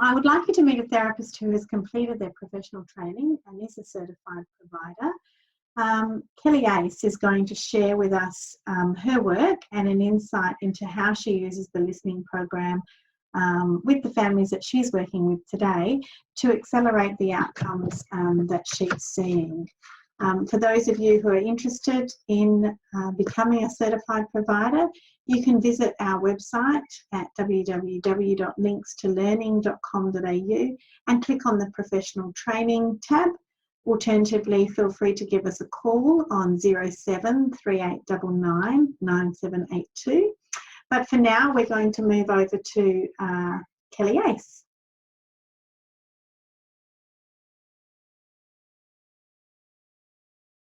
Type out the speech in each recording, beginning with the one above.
I would like you to meet a therapist who has completed their professional training and is a certified provider. Kelly Ace is going to share with us her work and an insight into how she uses the listening program with the families that she's working with today to accelerate the outcomes that she's seeing. For those of you who are interested in becoming a certified provider, you can visit our website at www.linkstolearning.com.au and click on the professional training tab. Alternatively, feel free to give us a call on 07 3899 9782. But for now, we're going to move over to Kelly Ace.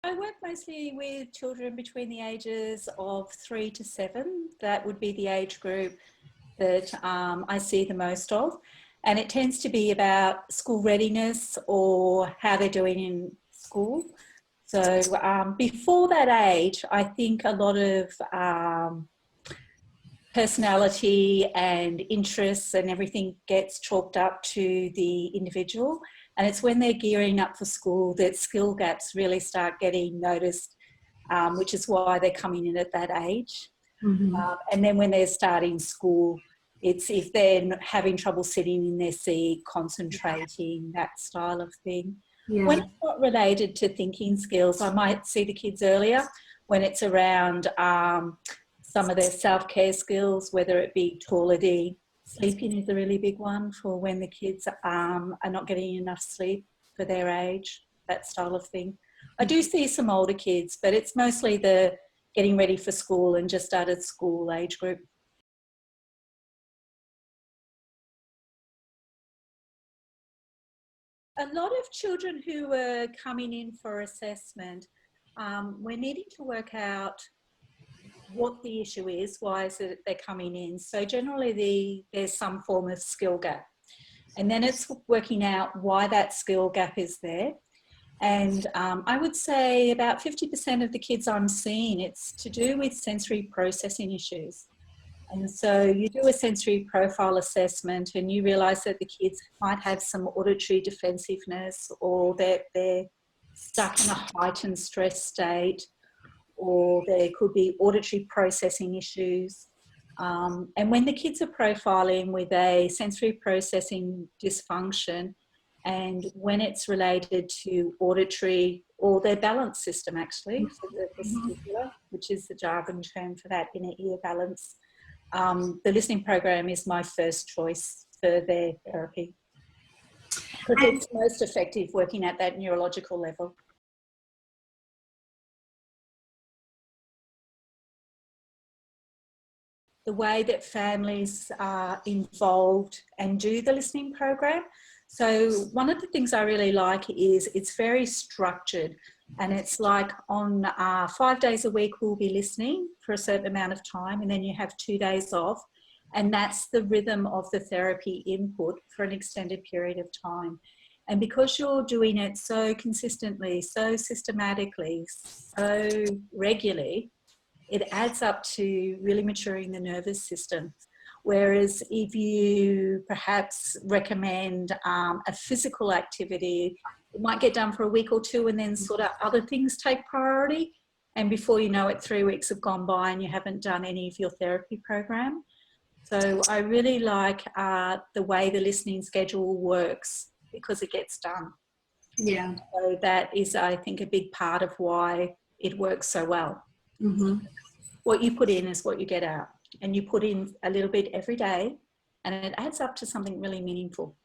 I work mostly with children between the ages of 3 to 7. That would be the age group that I see the most of. And it tends to be about school readiness or how they're doing in school. So before that age, I think a lot of personality and interests and everything gets chalked up to the individual. And it's when they're gearing up for school that skill gaps really start getting noticed, which is why they're coming in at that age. Mm-hmm. And then when they're starting school, it's if they're having trouble sitting in their seat, concentrating, that style of thing. Yeah. When it's not related to thinking skills, I might see the kids earlier when it's around some of their self-care skills, whether it be toileting. Sleeping is a really big one for when the kids are not getting enough sleep for their age, that style of thing. I do see some older kids, but it's mostly the getting ready for school and just started school age group. A lot of children who are coming in for assessment, we're needing to work out what the issue is, why is it they're coming in. So generally there's some form of skill gap. And then it's working out why that skill gap is there. And I would say about 50% of the kids I'm seeing, it's to do with sensory processing issues. And so you do a sensory profile assessment and you realise that the kids might have some auditory defensiveness, or that they're stuck in a heightened stress state, or there could be auditory processing issues. And when the kids are profiling with a sensory processing dysfunction, and when it's related to auditory or their balance system actually, so the vestibular, which is the jargon term for that inner ear balance, the listening program is my first choice for their therapy, because it's most effective working at that neurological level. The way that families are involved and do the listening program. So one of the things I really like is it's very structured, and it's like on 5 days a week we'll be listening for a certain amount of time, and then you have 2 days off, and that's the rhythm of the therapy input for an extended period of time. And because you're doing it so consistently, so systematically, so regularly, it adds up to really maturing the nervous system. Whereas if you perhaps recommend a physical activity, it might get done for a week or two, and then sort of other things take priority. And before you know it, 3 weeks have gone by and you haven't done any of your therapy program. So I really like the way the listening schedule works, because it gets done. Yeah. So that is, I think, a big part of why it works so well. Mm-hmm. What you put in is what you get out, and you put in a little bit every day, and it adds up to something really meaningful.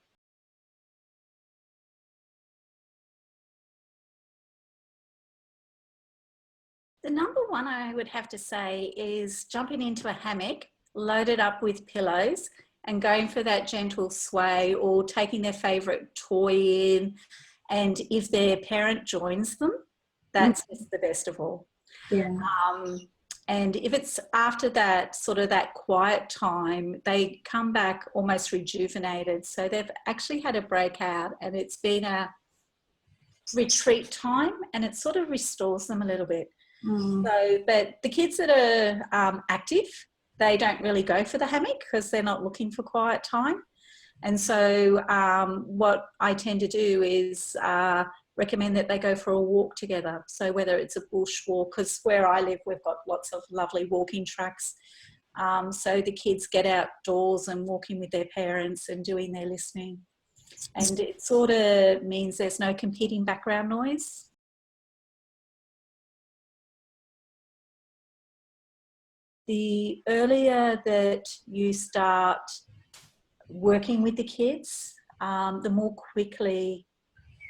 The number one I would have to say is jumping into a hammock, loaded up with pillows, and going for that gentle sway, or taking their favourite toy in. And if their parent joins them, that's just the best of all. Yeah. And if it's after that, sort of that quiet time, they come back almost rejuvenated. So they've actually had a breakout, and it's been a retreat time, and it sort of restores them a little bit. So, but the kids that are active, they don't really go for the hammock because they're not looking for quiet time. And so what I tend to do is recommend that they go for a walk together. So whether it's a bush walk, because where I live, we've got lots of lovely walking tracks. So the kids get outdoors and walking with their parents and doing their listening. And it sort of means there's no competing background noise. The earlier that you start working with the kids, the more quickly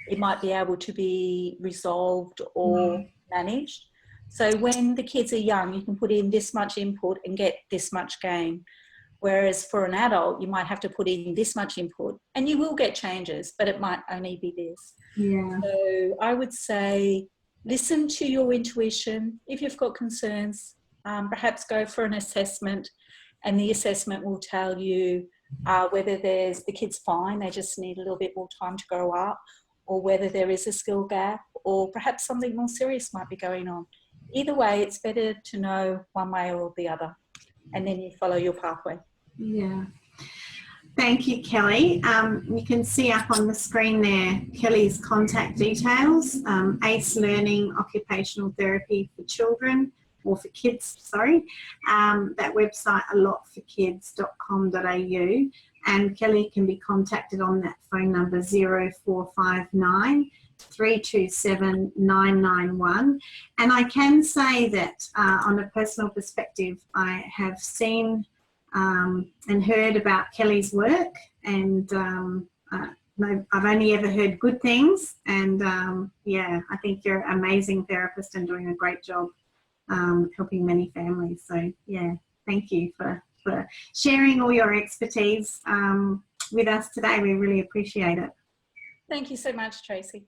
it might be able to be resolved or managed. So when the kids are young, you can put in this much input and get this much gain. Whereas for an adult, you might have to put in this much input and you will get changes, but it might only be this. Yeah. So I would say, listen to your intuition. If you've got concerns, perhaps go for an assessment, and the assessment will tell you whether the kid's fine, they just need a little bit more time to grow up, or whether there is a skill gap, or perhaps something more serious might be going on. Either way, it's better to know one way or the other, and then you follow your pathway. Yeah. Thank you, Kelly. You can see up on the screen there Kelly's contact details. ACE Learning Occupational Therapy for Children, or for kids, sorry. That website, alotforkids.com.au, and Kelly can be contacted on that phone number 0459 327 991. And I can say that on a personal perspective, I have seen and heard about Kelly's work, and I've only ever heard good things, and yeah, I think you're an amazing therapist and doing a great job helping many families. So yeah, thank you for sharing all your expertise with us today. We really appreciate it. Thank you so much, Tracy.